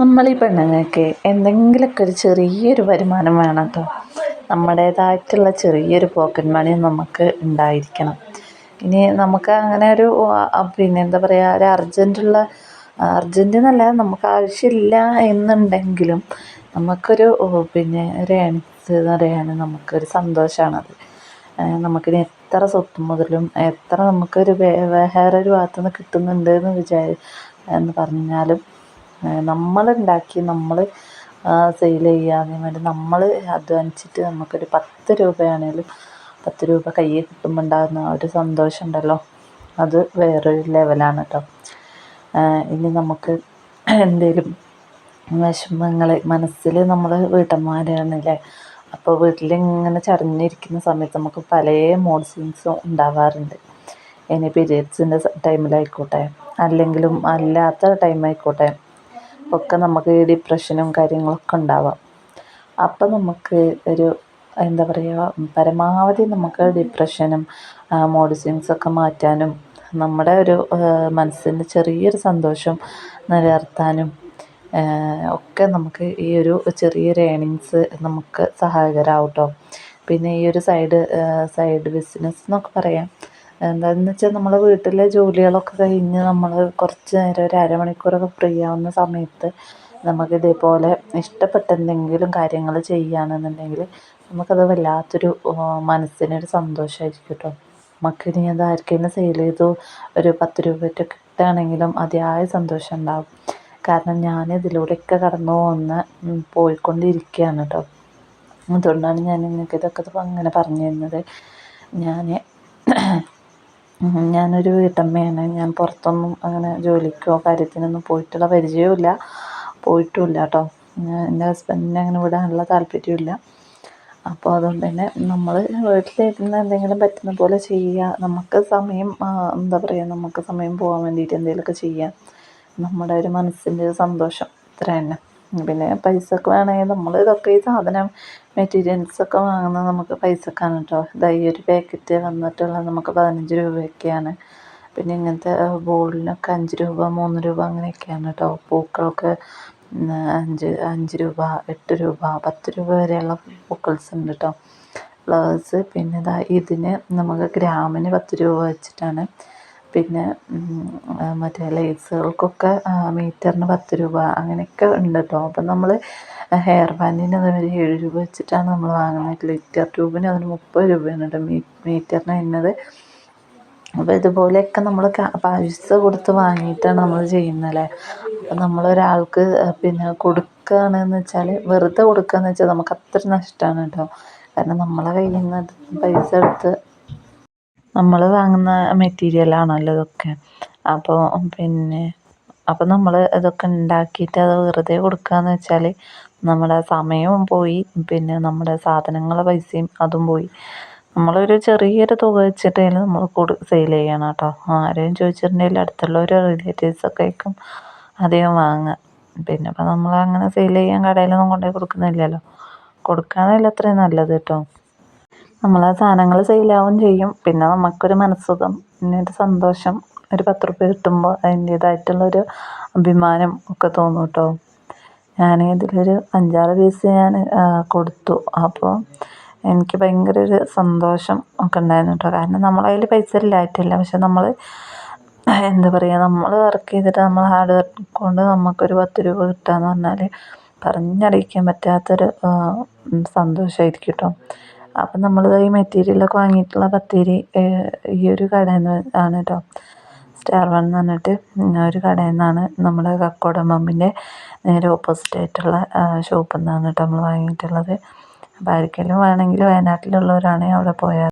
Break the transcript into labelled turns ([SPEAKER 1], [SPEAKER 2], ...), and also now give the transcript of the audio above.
[SPEAKER 1] നമ്മളീ പെണ്ണുങ്ങൾക്ക് എന്തെങ്കിലുമൊക്കെ ഒരു ചെറിയൊരു വരുമാനം വേണം കേട്ടോ. നമ്മുടേതായിട്ടുള്ള ചെറിയൊരു പോക്കറ്റ് മണി നമുക്ക് ഉണ്ടായിരിക്കണം. ഇനി നമുക്ക് അങ്ങനെ ഒരു എന്താ പറയുക, ഒരു അർജൻറ്റ് എന്നല്ല, നമുക്ക് ആവശ്യമില്ല എന്നുണ്ടെങ്കിലും നമുക്കൊരു ഒരു ഏണിങ്സ് എന്ന് പറയാൻ നമുക്കൊരു സന്തോഷമാണത്. നമുക്കിനി എത്ര സ്വത്ത് മുതലും എത്ര നമുക്കൊരു വേറൊരു ഭാഗത്തു നിന്ന് കിട്ടുന്നുണ്ട് എന്ന് പറഞ്ഞാലും നമ്മളുണ്ടാക്കി നമ്മൾ സെയിൽ ചെയ്യുക, അതേമാതിരി നമ്മൾ അധ്വാനിച്ചിട്ട് നമുക്കൊരു 10 രൂപയാണെങ്കിലും 10 രൂപ കയ്യിൽ കിട്ടുമ്പോൾ ഉണ്ടാകുന്ന ഒരു സന്തോഷം ഉണ്ടല്ലോ, അത് വേറൊരു ലെവലാണ് കേട്ടോ. ഇനി നമുക്ക് എന്തെങ്കിലും വിഷമങ്ങൾ മനസ്സിൽ, നമ്മൾ വീട്ടമ്മമാരാണല്ലേ, അപ്പോൾ വീട്ടിലിങ്ങനെ ചടഞ്ഞിരിക്കുന്ന സമയത്ത് നമുക്ക് പല മൂഡ് സ്വിങ്സും ഉണ്ടാവാറുണ്ട്. ഇനി പീരിയഡ്സിൻ്റെ ടൈമിലായിക്കോട്ടെ, അല്ലെങ്കിലും അല്ലാത്ത ടൈമായിക്കോട്ടെ, ഒക്കെ നമുക്ക് ഡിപ്രഷനും കാര്യങ്ങളൊക്കെ ഉണ്ടാവാം. അപ്പം നമുക്ക് ഒരു എന്താ പറയുക, പരമാവധി നമുക്ക് ഡിപ്രഷനും മൂഡ് സ്വിങ്സൊക്കെ മാറ്റാനും നമ്മുടെ ഒരു മനസ്സിൻ്റെ ചെറിയൊരു സന്തോഷം നിലനിർത്താനും ഒക്കെ നമുക്ക് ഈ ഒരു ചെറിയൊരു ഏണിങ്സ് നമുക്ക് സഹായകരമാവും കേട്ടോ. പിന്നെ ഈ ഒരു സൈഡ് ബിസിനസ് എന്നൊക്കെ പറയാം. എന്താണെന്ന് വെച്ചാൽ നമ്മൾ വീട്ടിലെ ജോലികളൊക്കെ കഴിഞ്ഞ് നമ്മൾ കുറച്ച് നേരം ഒരു അരമണിക്കൂറൊക്കെ ഫ്രീ ആവുന്ന സമയത്ത് നമുക്ക് ഇതേപോലെ ഇഷ്ടപ്പെട്ട എന്തെങ്കിലും കാര്യങ്ങൾ ചെയ്യുകയാണെന്നുണ്ടെങ്കിൽ നമുക്കത് വല്ലാത്തൊരു മനസ്സിനൊരു സന്തോഷമായിരിക്കും കേട്ടോ. നമുക്കിനി അത് ആർക്കെങ്കിലും സെയിൽ ചെയ്തു ഒരു 10 രൂപയൊക്കെ കിട്ടുകയാണെങ്കിലും അതിയായ സന്തോഷം ഉണ്ടാവും. കാരണം ഞാൻ ഇതിലൂടെയൊക്കെ കടന്നു പോയിക്കൊണ്ടിരിക്കുകയാണ് കേട്ടോ. അതുകൊണ്ടാണ് ഞാൻ നിങ്ങൾക്ക് ഇതൊക്കെ അങ്ങനെ പറഞ്ഞു തരുന്നത്. ഞാനൊരു വീട്ടമ്മയാണ്. ഞാൻ പുറത്തൊന്നും അങ്ങനെ ജോലിക്കോ കാര്യത്തിനൊന്നും പോയിട്ടുള്ള പരിചയമില്ല, പോയിട്ടുമില്ല കേട്ടോ. എൻ്റെ ഹസ്ബൻഡിനെ അങ്ങനെ വിടാനുള്ള താല്പര്യമില്ല. അപ്പോൾ അതുകൊണ്ട് തന്നെ നമ്മൾ വീട്ടിലിരുന്ന് എന്തെങ്കിലും പറ്റുന്ന പോലെ ചെയ്യുക. നമുക്ക് സമയം എന്താ പറയുക, നമുക്ക് സമയം പോകാൻ വേണ്ടിയിട്ട് എന്തെങ്കിലുമൊക്കെ ചെയ്യാം. നമ്മുടെ ഒരു മനസ്സിൻ്റെ ഒരു സന്തോഷം ഇത്ര തന്നെ. പിന്നെ പൈസക്ക് വേണമെങ്കിൽ നമ്മൾ ഇതൊക്കെ ഈ സാധനം മെറ്റീരിയൽസൊക്കെ വാങ്ങുന്നത് നമുക്ക് പൈസക്കാണ് കേട്ടോ. ഈ ഒരു പാക്കറ്റ് വന്നിട്ടുള്ളത് നമുക്ക് 15 രൂപയൊക്കെയാണ്. പിന്നെ ഇങ്ങനത്തെ ബോളിനൊക്കെ 5 രൂപ 3 രൂപ അങ്ങനെയൊക്കെയാണ് കേട്ടോ. പൂക്കൾക്ക് 5 രൂപ 8 രൂപ 10 രൂപ വരെയുള്ള പൂക്കൾസ് ഉണ്ട് കേട്ടോ, ഫ്ലവേഴ്സ്. പിന്നെ ഇതിന് നമുക്ക് ഗ്രാമിന് 10 രൂപ വെച്ചിട്ടാണ്. പിന്നെ മറ്റേ ലേസുകൾക്കൊക്കെ മീറ്ററിന് 10 രൂപ അങ്ങനെയൊക്കെ ഉണ്ട് കേട്ടോ. അപ്പം നമ്മൾ ഹെയർ ബാൻഡിന് അതേമാതിരി 7 രൂപ വെച്ചിട്ടാണ് നമ്മൾ വാങ്ങുന്നത്. ലിറ്റർ ട്യൂബിന് അതിന് 30 രൂപയാണ് കേട്ടോ മീറ്ററിന് വരുന്നത്. അപ്പോൾ ഇതുപോലെയൊക്കെ നമ്മൾ പൈസ കൊടുത്ത് വാങ്ങിയിട്ടാണ് നമ്മൾ ചെയ്യുന്നതല്ലേ. അപ്പം നമ്മളൊരാൾക്ക് പിന്നെ കൊടുക്കുകയാണെന്ന് വെച്ചാൽ, വെറുതെ കൊടുക്കുകയെന്ന് വെച്ചാൽ നമുക്ക് അത്ര നഷ്ടമാണ് കേട്ടോ. കാരണം നമ്മളെ കയ്യിൽ നിന്ന് പൈസ എടുത്ത് നമ്മൾ വാങ്ങുന്ന മെറ്റീരിയലാണല്ലോ ഇതൊക്കെ. അപ്പോൾ നമ്മൾ ഇതൊക്കെ ഉണ്ടാക്കിയിട്ട് അത് വെറുതെ കൊടുക്കുകയെന്ന് വെച്ചാൽ നമ്മുടെ സമയവും പോയി, പിന്നെ നമ്മുടെ സാധനങ്ങളുടെ പൈസയും അതും പോയി. നമ്മളൊരു ചെറിയൊരു തുക വെച്ചിട്ടായാലും നമ്മൾ സെയിൽ ചെയ്യണം കേട്ടോ. ആരെയും ചോദിച്ചിട്ടുണ്ടെങ്കിൽ അടുത്തുള്ളവർ റിലേറ്റീവ്സൊക്കെ ആയിരിക്കും അധികം വാങ്ങുക. പിന്നെ അപ്പോൾ നമ്മൾ അങ്ങനെ സെയിൽ ചെയ്യാൻ കടയിലൊന്നും കൊണ്ടുപോയി കൊടുക്കുന്നില്ലല്ലോ. കൊടുക്കുകയാണെങ്കിൽ അത്രയും നല്ലത് കേട്ടോ. നമ്മൾ ആ സാധനങ്ങൾ സെയിലാവുകയും ചെയ്യും. പിന്നെ നമുക്കൊരു മനസ്സുഖം, പിന്നെ ഒരു സന്തോഷം. ഒരു 10 രൂപ കിട്ടുമ്പോൾ അതിൻ്റേതായിട്ടുള്ളൊരു അഭിമാനം ഒക്കെ തോന്നും കേട്ടോ. ഞാൻ ഇതിലൊരു 5-6 പീസ് ഞാൻ കൊടുത്തു. അപ്പോൾ എനിക്ക് ഭയങ്കര ഒരു സന്തോഷം ഒക്കെ ഉണ്ടായിരുന്നു കേട്ടോ. കാരണം നമ്മളെ കയ്യിൽ പൈസ ഇല്ലായിട്ടില്ല, പക്ഷെ നമ്മൾ എന്താ പറയുക, നമ്മൾ വർക്ക് ചെയ്തിട്ട് നമ്മൾ ഹാർഡ് വർക്ക് കൊണ്ട് നമുക്കൊരു 10 രൂപ കിട്ടുക എന്ന് പറഞ്ഞാൽ പറഞ്ഞറിയിക്കാൻ പറ്റാത്തൊരു സന്തോഷമായിരിക്കും കേട്ടോ. അപ്പം നമ്മൾ ഈ മെറ്റീരിയലൊക്കെ വാങ്ങിയിട്ടുള്ള പത്തിരി ഈ ഒരു കടയിൽ നിന്ന് ആണ് കേട്ടോ. സ്റ്റാർ വൺ എന്ന് പറഞ്ഞിട്ട് ഒരു കടയിൽ നിന്നാണ്, നമ്മുടെ കക്കോടൻ പമ്പിൻ്റെ നേരെ ഓപ്പോസിറ്റായിട്ടുള്ള ഷോപ്പിൽ നിന്നാണ് കേട്ടോ നമ്മൾ വാങ്ങിയിട്ടുള്ളത്. അപ്പോൾ ആർക്കെങ്കിലും വേണമെങ്കിൽ വയനാട്ടിലുള്ളവരാണെങ്കിൽ അവിടെ പോയാൽ